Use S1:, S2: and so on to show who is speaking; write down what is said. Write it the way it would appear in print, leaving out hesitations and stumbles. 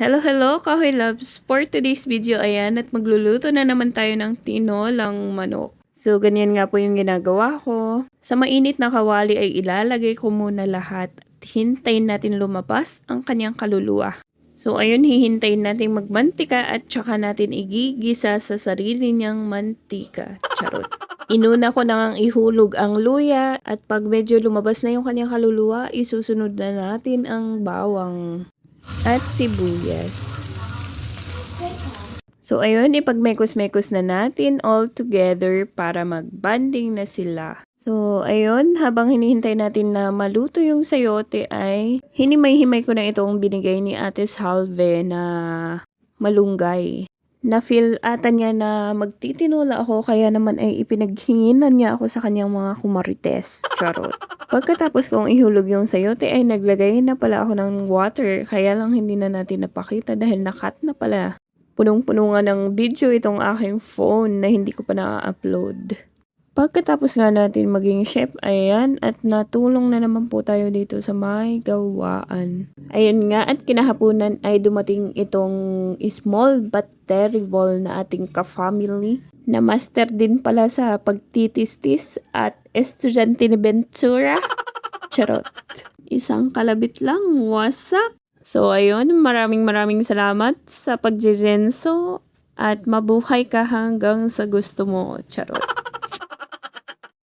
S1: Hello, hello, Kahoy Loves! For today's video, ayan, at magluluto na naman tayo ng tinolang manok. So, ganyan nga po yung ginagawa ko. Sa mainit na kawali ay ilalagay ko muna lahat at hintayin natin lumabas ang kanyang kaluluwa. So, ayun, hihintayin natin magmantika at saka natin igigisa sa sarili niyang mantika. Charot. Inuna ko na ngang ihulog ang luya at pag medyo lumabas na yung kanyang kaluluwa, isusunod na natin ang bawang at sibuyas. So ayun, ipagmekos-mekos na natin all together para magbanding na sila. So ayun, habang hinihintay natin na maluto yung sayote ay hinimay-himay ko na itong binigay ni Ate Salve na malunggay. Na-feel ata niya na magtitinola ako kaya naman ay ipinaghinginan niya ako sa kanyang mga kumarites. Charot. Pagkatapos kong ihulog yung sayote ay naglagay na pala ako ng water kaya lang hindi na natin napakita dahil nakat na pala. Punong-puno nga ng video itong aking phone na hindi ko pa na-upload. Pagkatapos nga natin maging chef, ayan, at natulong na naman po tayo dito sa may gawaan. Ayun nga, at kinahaponan ay dumating itong small but terrible na ating ka-family na master din pala sa pagtitistis at estudyante ni Ventura. Charot. Isang kalabit lang, wasak. So ayun, maraming salamat sa pagjejenso at mabuhay ka hanggang sa gusto mo. Charot.